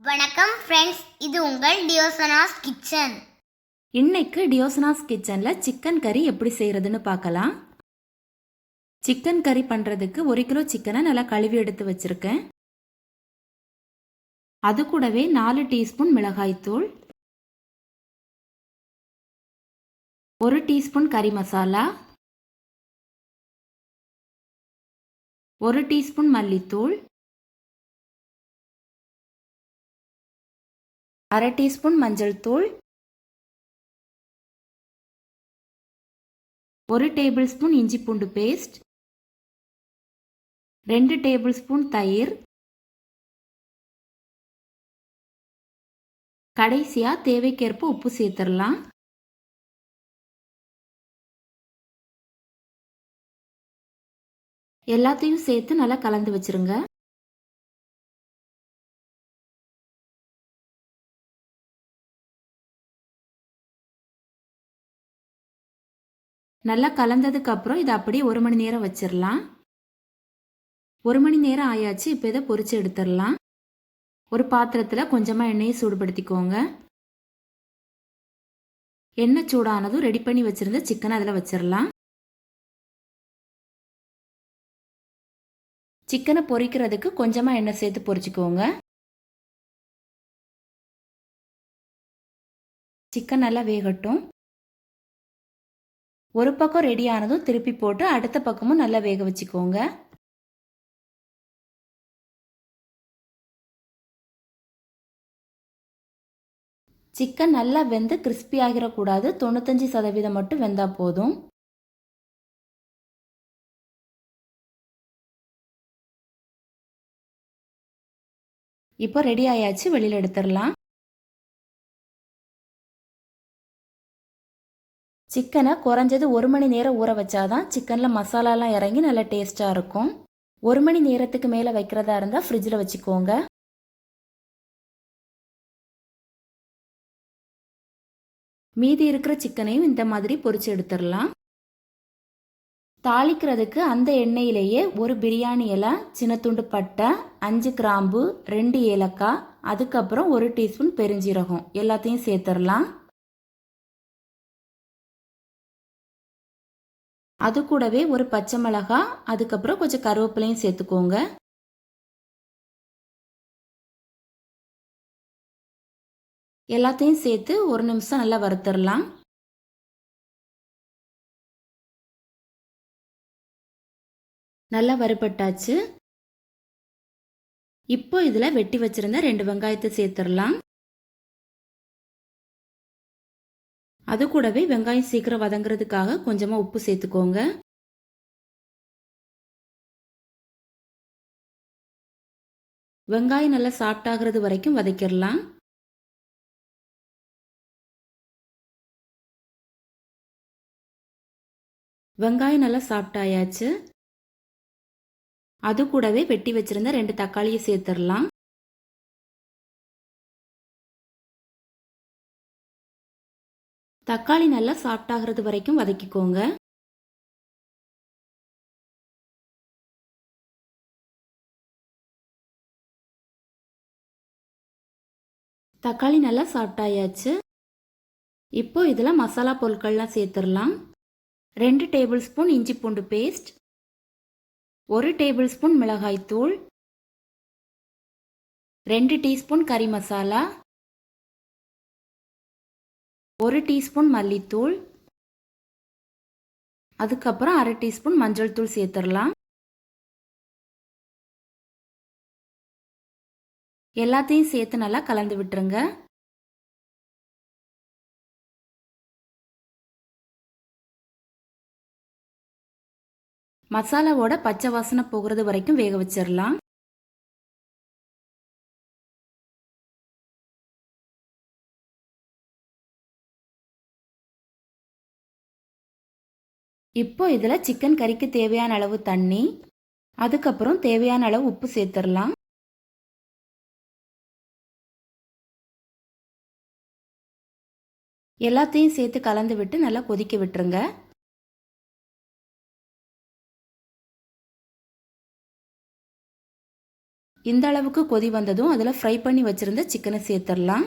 வணக்கம் ஃப்ரெண்ட்ஸ், இது உங்கள் டியோசனாஸ் கிச்சன். இன்னைக்கு டியோசனாஸ் கிச்சனில் சிக்கன் கறி எப்படி செய்கிறதுன்னு பார்க்கலாம். சிக்கன் கறி பண்ணுறதுக்கு 1 கிலோ சிக்கனை நல்லா கழுவி எடுத்து வச்சுருக்கேன். அது கூடவே 4 டீஸ்பூன் மிளகாய்த்தூள், 1 டீஸ்பூன் கறி மசாலா, 1 டீஸ்பூன் மல்லித்தூள், 1/2 டீஸ்பூன் மஞ்சள் தூள், 1 டேபிள் ஸ்பூன் இஞ்சி பூண்டு பேஸ்ட், 2 டேபிள் ஸ்பூன் தயிர், கடைசியா தேவைக்கேற்ப உப்பு சேர்த்துடலாம். எல்லாத்தையும் சேர்த்து நல்லா கலந்து வச்சிருங்க. நல்லா கலந்ததுக்கு அப்புறம் இதை அப்படியே 1 மணி நேரம் வச்சிடலாம். 1 மணி நேரம் ஆயாச்சு. இப்போ இதை பொரிச்சு எடுத்துடலாம். ஒரு பாத்திரத்தில் கொஞ்சமாக எண்ணெயை சூடுபடுத்திக்கோங்க. எண்ணெய் சூடானதும் ரெடி பண்ணி வச்சிருந்த சிக்கனை அதில் வச்சிடலாம். சிக்கனை பொரிக்கிறதுக்கு கொஞ்சமாக எண்ணெய் சேர்த்து பொரிச்சுக்கோங்க. சிக்கன் நல்லா வேகட்டும். ஒரு பக்கம் ரெடி ஆனதும் திருப்பி போட்டு அடுத்த பக்கமும் நல்லா வேக வச்சுக்கோங்க. சிக்கன் நல்லா வெந்து கிறிஸ்பி ஆகிடக்கூடாது. 95% மட்டும் வெந்தா போதும். இப்போ ரெடி ஆயாச்சு. வெளியில் எடுத்துடலாம். சிக்கனை குறைஞ்சது 1 மணி நேரம் ஊற வச்சாதான் சிக்கனில் மசாலாலாம் இறங்கி நல்லா டேஸ்ட்டாக இருக்கும். 1 மணி நேரத்துக்கு மேலே வைக்கிறதா இருந்தால் ஃப்ரிட்ஜில் வச்சுக்கோங்க. மீதி இருக்கிற சிக்கனையும் இந்த மாதிரி பொரிச்சு எடுத்துடலாம். தாளிக்கிறதுக்கு அந்த எண்ணெயிலேயே ஒரு பிரியாணி இலை, சின்ன துண்டு பட்டை, 5 கிராம்பு, 2 ஏலக்காய், அதுக்கப்புறம் 1 டீஸ்பூன் பெருஞ்சீரகம் எல்லாத்தையும் சேர்த்துடலாம். அது கூடவே ஒரு பச்சை மிளகாய், அதுக்கப்புறம் கொஞ்சம் கருவேப்பிலையும் சேர்த்துக்கோங்க. எல்லாத்தையும் சேர்த்து 1 நிமிஷம் நல்லா வறுத்துடலாம். நல்லா வறுபட்டாச்சு. இப்போ இதில் வெட்டி வச்சிருந்த 2 வெங்காயத்தை சேர்த்துடலாம். அது கூடவே வெங்காயம் சீக்கிரம் வதங்குறதுக்காக கொஞ்சமாக உப்பு சேர்த்துக்கோங்க. வெங்காயம் நல்லா சாஃப்ட் ஆகிறது வரைக்கும் வதக்கிடலாம். வெங்காயம் நல்லா சாஃப்ட் ஆயாச்சு. அது கூடவே வெட்டி வச்சிருந்த 2 தக்காளியை சேர்த்துடலாம். தக்காளி நல்லா சாஃப்ட் ஆகிறது வரைக்கும் வதக்கிக்கோங்க. தக்காளி நல்லா சாஃப்ட் ஆயாச்சு. இப்போ இதில் மசாலா பொருட்கள்லாம் சேர்த்துடலாம். 2 டேபிள் ஸ்பூன் இஞ்சி பூண்டு பேஸ்ட், 1 டேபிள் ஸ்பூன் மிளகாய்த்தூள், 2 டீஸ்பூன் கறி மசாலா, 1 டீஸ்பூன் மல்லித்தூள், அதுக்கப்புறம் 1/2 டீஸ்பூன் மஞ்சள் தூள் சேர்த்துடலாம். எல்லாத்தையும் சேர்த்து நல்லா கலந்து விட்டுருங்க. மசாலாவோட பச்சை வாசனை போகிறது வரைக்கும் வேக வச்சிடலாம். இப்போ இதில் சிக்கன் கறிக்கு தேவையான அளவு தண்ணி, அதுக்கப்புறம் தேவையான அளவு உப்பு சேர்த்துடலாம். எல்லாத்தையும் சேர்த்து கலந்து விட்டு நல்லா கொதிக்க விட்டுருங்க. இந்த அளவுக்கு கொதி வந்ததும் அதில் ஃப்ரை பண்ணி வச்சுருந்த சிக்கனை சேர்த்துடலாம்.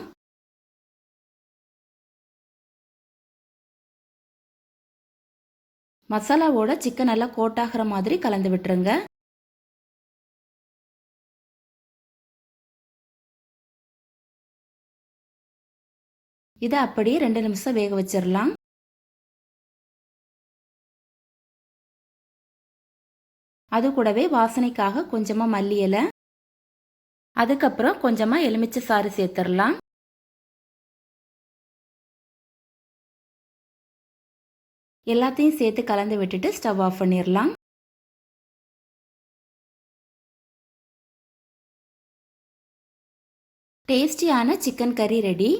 மசாலாவோட சிக்கன் நல்லா கோட் ஆகிற மாதிரி கலந்து விட்டுருங்க. இதை அப்படியே 2 நிமிஷம் வேக வச்சிடலாம். அது கூடவே வாசனைக்காக கொஞ்சமாக மல்லி இலை, அதுக்கப்புறம் கொஞ்சமாக எலுமிச்சை சாறு சேர்த்துடலாம். எல்லாத்தையும் சேர்த்து கலந்து விட்டுட்டு ஸ்டவ் ஆஃப் பண்ணிடலாம். டேஸ்டியான சிக்கன் கறி ரெடி.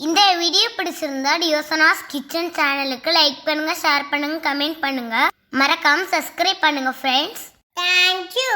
இந்த வீடியோ பிடிச்சிருந்தா டியோசனாஸ் கிச்சன் சேனலுக்கு லைக் பண்ணுங்க, ஷேர் பண்ணுங்க, கமெண்ட் பண்ணுங்க, மறக்காம சப்ஸ்கிரைப் பண்ணுங்க ஃப்ரெண்ட்ஸ். தேங்க்யூ.